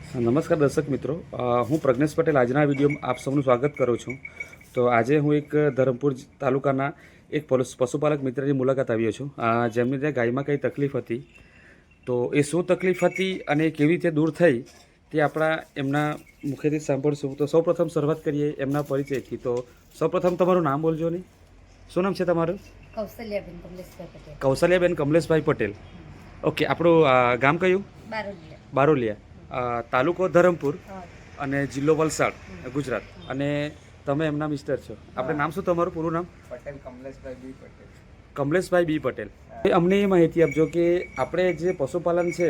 નમસ્કાર દર્શક મિત્રો, હું પ્રજ્ઞેશ પટેલ આજના વિડીયોમાં આપ સૌનું સ્વાગત કરું છું. તો આજે હું એક ધરમપુર તાલુકાના એક પશુપાલક મિત્રની મુલાકાત આવ્યો છું, જેમની ત્યાં ગાયમાં કંઈ તકલીફ હતી. તો એ શું તકલીફ હતી અને કેવી રીતે દૂર થઈ તે આપણા એમના મુખેથી સાંભળશું. તો સૌપ્રથમ શરૂઆત કરીએ એમના પરિચયથી. તો સૌપ્રથમ તમારું નામ બોલજો નહીં. શું નામ છે તમારું? કૌશલ્યાબેન કમલેશભાઈ પટેલ. કૌશલ્યાબેન કમલેશભાઈ પટેલ. ઓકે, આપણું ગામ કયું? બારોલિયા. બારોલિયા. તાલુકો ધરમપુર અને જિલ્લો વલસાડ, ગુજરાત. અને તમે એમના મિસ્ટર છો. આપણે નામ શું તમારું પૂરું નામ? પટેલ કમલેશભાઈ બી પટેલ. કમલેશભાઈ બી પટેલ. અમને એ માહિતી આપજો કે આપણે જે પશુપાલન છે,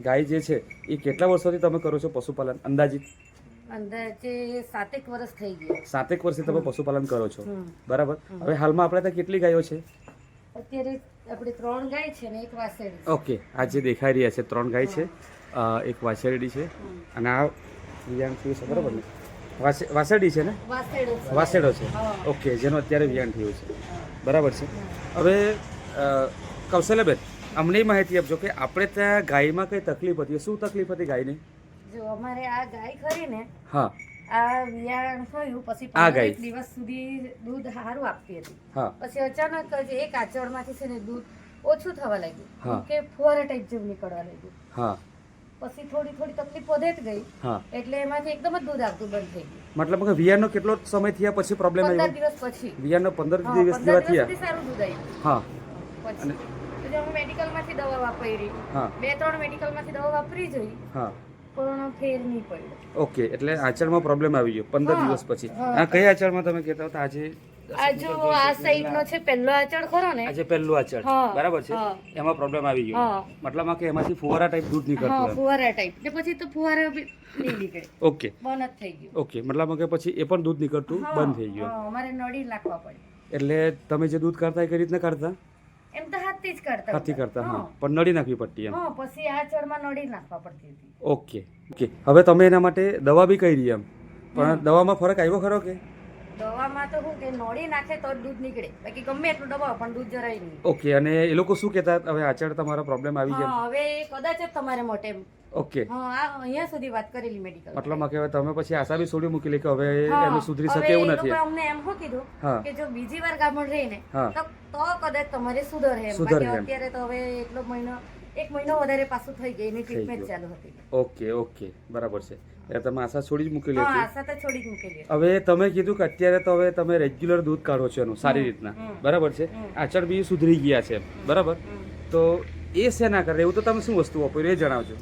ગાય જે છે એ કેટલા વર્ષોથી તમે કરો છો પશુપાલન? અંદાજિત અંદાજે 7 વર્ષ થઈ ગયા. 7 વર્ષથી તમે પશુપાલન કરો છો, બરાબર. હવે હાલમાં આપણે ત્યાં કેટલી ગાયો છે? અત્યારે આપણે 3 ગાય છે ને એક વાસળી. ઓકે, આ જે દેખાઈ રહ્યા છે 3 ગાય છે, એક વાછરડી છે અને આ વિયાણ થયું છે, બરાબર ને? વાછરડી છે ને? વાસેડો છે. ઓકે, જેનો અત્યારે વિયાણ થયું છે, બરાબર છે. હવે કૌશલ્યાબેન, અમને માહિતી આપજો કે આપણે ત્યાં ગાયમાં કઈ તકલીફ હતી? શું તકલીફ હતી ગાયને? જો અમારે આ ગાય ખરી ને, હા, આ વિયાણ થયું પછી આ ગાય 15 દિવસ સુધી દૂધ સારું આપતી હતી. હા, પછી અચાનક જ એક આચળમાંથી છે ને દૂધ ઓછું થવા હા. લાગ્યું, કે ફુવારા ટાઈપ જેવું નીકળવા લાગ્યું. હા, પછી થોડી થોડી તકલીફ વધે જ ગઈ, હા. એટલે એમાંથી એકદમ જ દૂધ આપતું બંધ થઈ ગયું. મતલબ કે વિયાણનો કેટલો સમય થયા પછી પ્રોબ્લેમ 15 આવ્યો? દિવસ પછી. વિયાણનો 15 હા, દિવસ 15 જેવા દિવસ થયા. સુધી સારું દૂધ આવ્યું. હા, પછી પછી અમે મેડિકલમાંથી દવા વાપરી, હા, 2-3 મેડિકલમાંથી દવા વાપરી જોઈ, હા. પણ ફેર નહીં પડ્યો. ઓકે, એટલે આચળમાં પ્રોબ્લેમ આવી ગયો 15 હા, દિવસ પછી. હા. આ કઈ આચળમાં તમે કહેતા હતા? આજે આ જો આ સાઈડનો છે પહેલો આચળ ખરો ને, આજે પહેલું આચળ, હા, બરાબર છે, હા. એમાં પ્રોબ્લેમ આવી ગયો. હા. મતલબમાં કે એમાંથી ફુવારા ટાઈપ દૂધ હા, નીકળતું એમ. ફુવારા ટાઈપ. ને પછી તો ફુવારા બી નહીં નીકળે, ઓકે, બંધ જ થઈ ગયું. ઓકે. મતલબમાં કે પછી એ પણ દૂધ નીકળતું હા, બંધ થઈ ગયું. હા, અમારે નળી નાખવા પડી. એટલે તમે જે દૂધ કાઢતા એ કઈ રીતના કાઢતા? એમ તો હાથથી જ કરતા હાથથી હતા. કરતા, હા, પણ નળી નાખવી પડતી એમ. હા, પછી આચળમાં નળી નાખવા પડતી હતી. Okay, okay. હવે તમે એના માટે દવા બી કરી એમ, પણ દવામાં ફરક આવ્યો ખરો કે? દવામાં તો શું કે નળી નાખે તો જ દૂધ નીકળે, બાકી ગમે એટલું દબાવો પણ દૂધ જરાય નહીં. ઓકે. અને એ લોકો શું કહેતા? હવે આચળ તમારો પ્રોબ્લેમ આવી ગયા. હા, હવે કદાચ જ તમારે મોટે. ઓકે, હા, આ અહીંયા સુધી વાત કરેલી મેડિકલ. મતલબમાં કે હવે તમે પછી આશા બી છોડી મૂકી કે હવે હા, એનું સુધરી હવે શકે એવું એ નથી. લોકોએ અમને એમ શું કીધું હા. કે જો બીજી વાર ગામડ રહે ને હા. તો કદાચ તમારે સુધરે એમ. સુધરે બાકી એમ. અત્યારે તો હવે એક મહિનો વધારે પાછું થઈ ગઈ, એની થઈ ટ્રીટમેન્ટ ગયું. ચાલુ હતી. ઓકે, ઓકે, બરાબર છે. એટલે તમે આશા છોડી જ મૂકેલી હા, હતી. આશા તો છોડી જ મૂકેલી. હવે તમે કીધું કે અત્યારે તો હવે તમે રેગ્યુલર દૂધ કાઢો છો એનું સારી રીતના, બરાબર છે. આચળ બી સુધરી ગયા છે, બરાબર. તો એ શેના કરે એવું? તો તમે શું વસ્તુ વાપર્યું એ જણાવજો.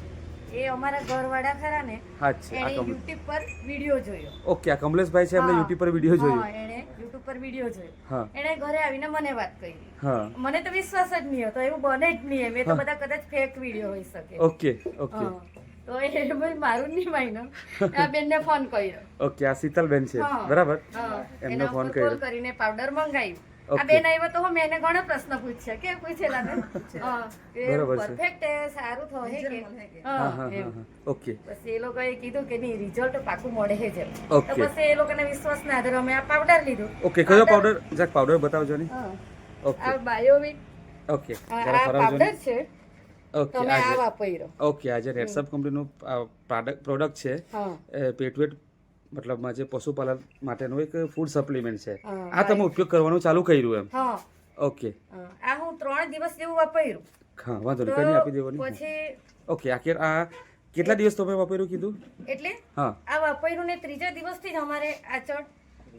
એ અમારા ઘરવાળા ખરા ને, હા છે, આ એણે યુટ્યુબ પર વિડીયો જોયો. ઓકે, આ કમલેશભાઈ છે, એમને હા. યુટ્યુબ પર વિડીયો જોયો. હા, એણે યુટ્યુબ પર વિડીયો જોયો. હા, એણે ઘરે આવીને મને વાત કરી. હા. મને તો વિશ્વાસ જ નહીં હતો, એવું બને જ નહીં એમ. એ તો બધા કદાચ ફેક વિડીયો હોઈ શકે. ઓકે, ઓકે, હા. તો એ ભાઈ મારું નહીં માન્યું, આ બેનને ફોન કર્યો. ઓકે. આ શીતલબેન છે, હા. બરાબર. હા, એમને એના ફોન ઉપર કર્યો. કોલ કરીને પાવડર મંગાવ્યું. આ ઓકે. બેન આવ્યો તો મેં એને ઘણા પ્રશ્ન પૂછ્યા, કે પૂછેલા ને, હા, કે બરાબર છે. પરફેક્ટ સારું થશે કે? હા, હા, હા, એમ. હા. ઓકે, પછી એ લોકોએ કીધું કે નહીં, રિઝલ્ટ પાકું મળે છે જેમ. તો ઓકે, પછી એ લોકોને વિશ્વાસ ના આધારે અમે આ પાવડર લીધું. ઓકે. કયો પાવડર? જરાક પાવડર બતાવજો ને. હા, ઓકે, આ બાયોવિક, ઓકે. આ જરા ફરાવજો ને. પાવડર છે. ઓકે. તમે આ આજે વાપર્યો. ઓકે, આજે રેડસપ કંપનીનું પ્રોડક્ટ છે. હા, પેટવેટ મતલબમાં જે પશુપાલન માટેનું એક ફૂડ સપ્લિમેન્ટ છે. હા, આ તમે ઉપયોગ કરવાનું ચાલુ કર્યું એમ? હા, ઓકે, હા. આ હું 3 દિવસ જેવું વાપર્યું. હા, વાંધો નહીં, તો કંઈ આપી દેવાની. પછી ઓકે. આ કેટલા દિવસ તમે વાપર્યું કીધું? એટલે હા, આ વાપર્યું ને 3જા દિવસથી જ અમારે આચળ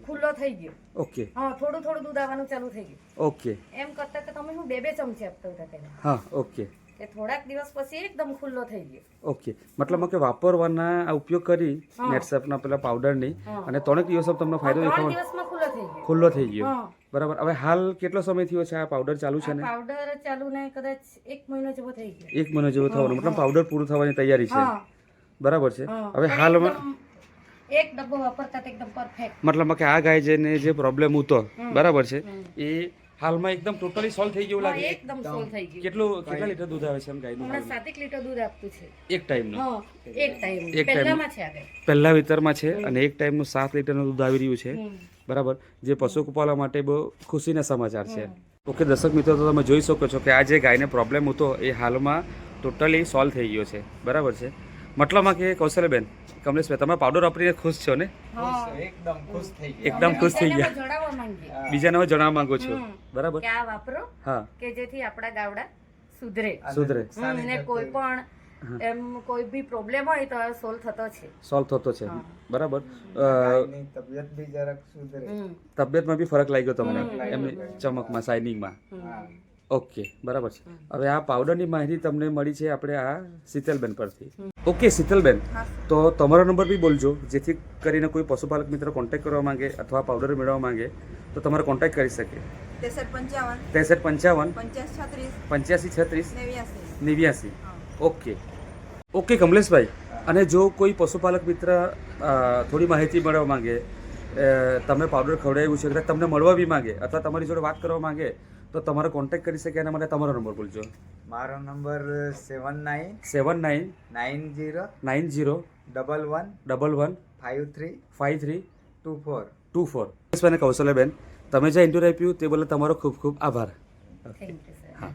ખુલ્લો થઈ ગયો. ઓકે, હા, થોડું થોડું દૂધ આવવાનું ચાલુ થઈ ગયું. ઓકે, એમ કરતા કે તમે હું 2-2 ચમચી આપતા હતા પહેલા, હા, ઓકે, કે થોડાક દિવસ પછી એકદમ ખુલ્લો થઈ ગયો. ઓકે. મતલબમાં કે વાપરવાના આ ઉપયોગ કરી હા. નેટસપના પેલા પાવડરની હા. અને 3 દિવસમાં તમને ફાયદો 3 દેખાવાનો દિવસમાં ખુલ્લો થઈ ગયો. ખુલ્લો થઈ ગયો, હા. બરાબર. હવે હાલ કેટલો સમય થયો છે આ પાવડર ચાલુ છે આ ને? પાવડર ચાલુ ને કદાચ 1 મહિનો જેવો થઈ ગયો. 1 મહિનો જેવો થવાનો, મતલબ પાવડર પૂરું થવાની તૈયારી છે, હા, બરાબર છે. હા. હવે પણ હાલમાં એકદમ એક ડબ્બો વાપરતા તો એકદમ પરફેક્ટ. મતલબ કે આ ગાય જેને જે પ્રોબ્લેમ હતો, બરાબર છે, એ હાલમાં એકદમ ટોટલી સોલ્વ થઈ ગયું લાગે. એકદમ સોલ થઈ ગયું. કેટલા લીટર દૂધ આવે છે એમ ગાયનું? હમણાં 7 લીટર દૂધ આપતું છે. એક ટાઈમનું હા, એક ટાઈમ એક ટાઈમ. પહેલામાં છે આ ગાય. પહેલા વિતરમાં છે અને એક ટાઈમનું 7 લીટરનું દૂધ આવી રહ્યું છે, બરાબર. જે પશુપાલન માટે બહુ ખુશીના સમાચાર છે. ઓકે દર્શક મિત્રો, તો તમે જોઈ શકો છો કે આ જે ગાયને પ્રોબ્લેમ હતો એ હાલમાં ટોટલી સોલ્વ થઈ ગયો છે, બરાબર છે. મતલબમાં કે કૌશલ્યબેન, કમલેશભાઈ, તમે પાવડર વાપરીને ખુશ છો ને? એકદમ ખુશ થઈ ગયા. એકદમ ખુશ થઈ બીજાને ગયા. હું જણાવવા માંગીએ બીજાને હવે જણાવવા માંગુ છું, હમ. બરાબર? કે આ વાપરો હા, કે જેથી આપણા ગાવડા સુધરે. સુધરે. ને કોઈ પણ એમ કોઈ બી પ્રોબ્લેમ હોય તો સોલ્વ થતો છે. સોલ્વ થતો છે, હા. બરાબર. ગાયની તબિયત બી જરાક સુધરે. તબિયતમાં બી ફરક લાગ્યો તમને લાગ્યો. એમની ચમકમાં, શાઇનિંગમાં. હા. ઓકે, બરાબર છે. હવે આ પાવડરની માહિતી તમને મળી છે આપણે આ શીતલબેન પરથી. ઓકે શીતલબેન, તો તમારો નંબર બી બોલજો, જેથી કરીને કોઈ પશુપાલક મિત્ર કોન્ટેક્ટ કરવા માંગે અથવા પાવડર મેળવવા માંગે તો તમારો કોન્ટેક્ટ કરી શકે. 63 55 85 36 89. ઓકે ઓકે કમલેશભાઈ, અને જો કોઈ પશુપાલક મિત્ર થોડી માહિતી મેળવવા માંગે, તમે પાવડર ખવડાવ્યું છે, કદાચ તમને મળવા બી માંગે અથવા તમારી જોડે વાત કરવા માંગે તો તમારો કોન્ટેક્ટ કરી શકે. એના માટે તમારો નંબર બોલજો. મારો નંબર 79 79 90 90 11 11 53 53 24. 24. કમલેશભાઈ અને કૌશલ્યબેન, તમે જે ઇન્ટરવ્યુ આપ્યું તે બદલ તમારો ખૂબ ખૂબ આભાર. Thank you sir. હા.